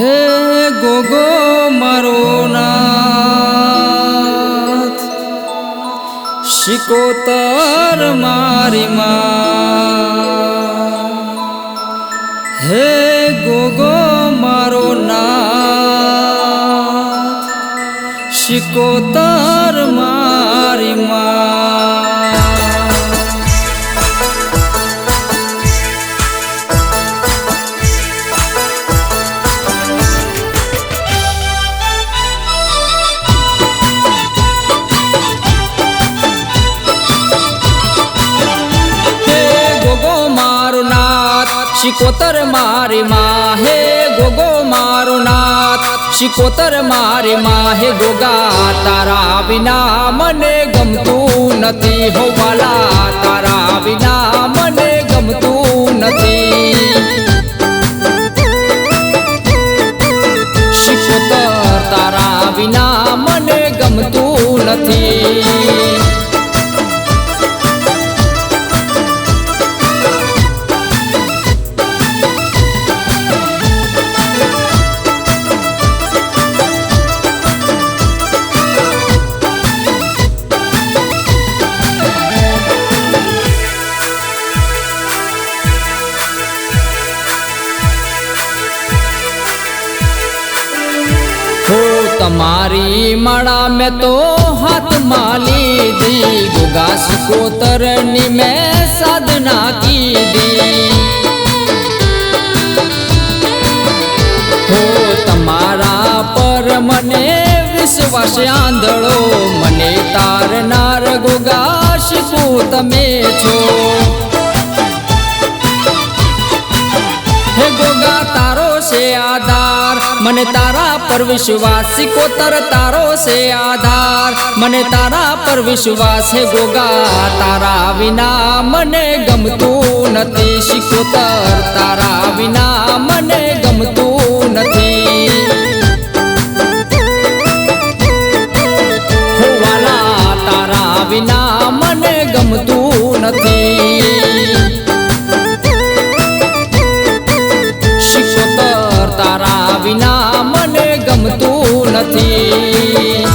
હે ગોગો મારો નાથ, શિકોતર મારી માં. હે ગોગો મારો નાથ, શિકોતર મારી માં. શિકોતર મારી માં, હે ગોગો મારો નાથ, શિકોતર મારી માં. હે ગોગા તારા વિના મને ગમતું નથી, હો વાલા તારા વિના મને ગમતું નથી. શિકોતર તારા વિના મને ગમતું નથી. તમારી માળા મેં તો હાથમાં લીધી, ગોગા શિકોતરની મેં સાધના કીધી. હો તમારા પર મને વિશ્વાસ આંધળો, મને તારનાર ગોગા શિકો તમે છો. હે ગોગા તારો છે આધાર, મને તારા પર વિશ્વાસ. શિકોતર તારો છે આધાર, મને તારા પર વિશ્વાસ. હે ગોગા તારા વિના મને ગમતું નથી, શિકોતર તારા વિના મને ગમતું નથી. હો વાલા તારા વિના મને ગમતું નથી. તારા વિના મને ગમતું નથી.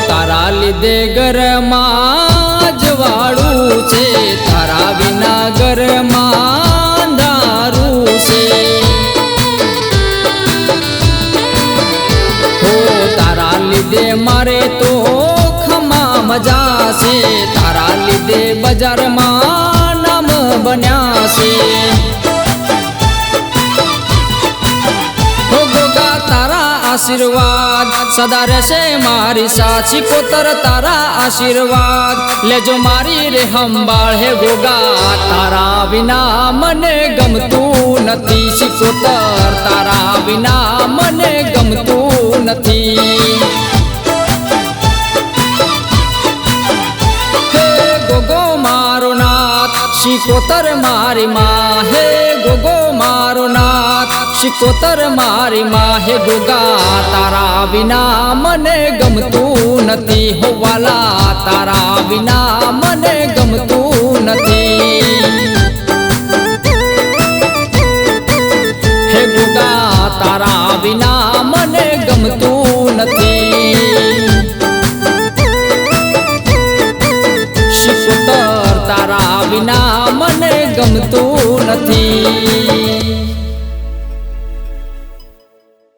તારા લીધે ઘરમાં જવાળું છે, તારા વિના ઘરમાં દારૂ છે. હો તારા લીધે મારે તો ખમા મજા છે, તારા લીધે બજારમાં નામ બન્યા છે. હો ગોગા તારા આશીર્વાદ સદા રહેશે મારી સાથ. શિકોતર તારા આશીર્વાદ લેજો મારી રે સંભાળ. હે ગોગા તારા વિના મને ગમતું નથી, શિકોતર તારા વિના મને ગમતું નથી. હે ગોગો મારો નાથ, શિકોતર મારી માં. હે ગોગો મારો નાથ, શિકોતર મારી માં. હે ગોગા તારા વિના મને ગમતું નથી, હો વાલા તારા વિના મને ગમતું નથી. હે ગોગા તારા વિના મને ગમતું નથી. શિકોતર તારા વિના મને ગમતું નથી.